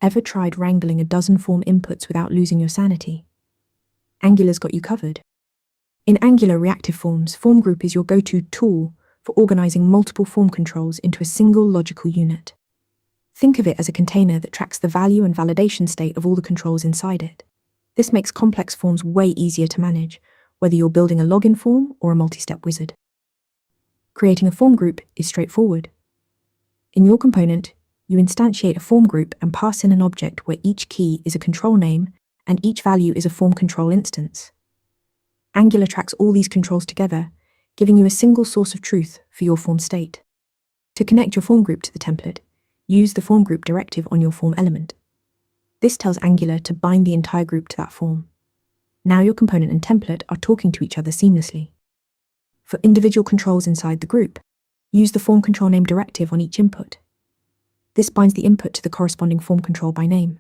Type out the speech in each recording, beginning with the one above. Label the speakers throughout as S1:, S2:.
S1: Ever tried wrangling a dozen form inputs without losing your sanity? Angular's got you covered. In Angular reactive forms, FormGroup is your go-to tool for organizing multiple form controls into a single logical unit. Think of it as a container that tracks the value and validation state of all the controls inside it. This makes complex forms way easier to manage, whether you're building a login form or a multi-step wizard. Creating a form group is straightforward. In your component, you instantiate a form group and pass in an object where each key is a control name and each value is a form control instance. Angular tracks all these controls together, giving you a single source of truth for your form state. To connect your form group to the template, use the FormGroup directive on your form element. This tells Angular to bind the entire group to that form. Now your component and template are talking to each other seamlessly. For individual controls inside the group, use the formControlName directive on each input. This binds the input to the corresponding form control by name.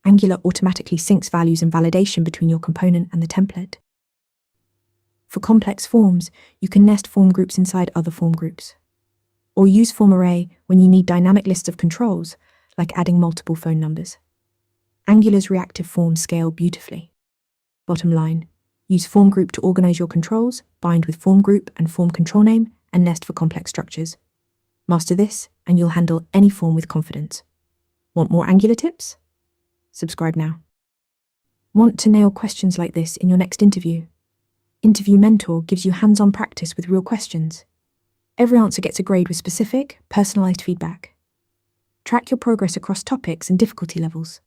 S1: Angular automatically syncs values and validation between your component and the template. For complex forms, you can nest form groups inside other form groups. Or use FormArray when you need dynamic lists of controls, like adding multiple phone numbers. Angular's reactive forms scale beautifully. Bottom line, use FormGroup to organize your controls, bind with FormGroup and formControlName, and nest for complex structures. Master this, and you'll handle any form with confidence. Want more Angular tips? Subscribe now. Want to nail questions like this in your next interview? Interview Mentor gives you hands-on practice with real questions. Every answer gets a grade with specific, personalized feedback. Track your progress across topics and difficulty levels.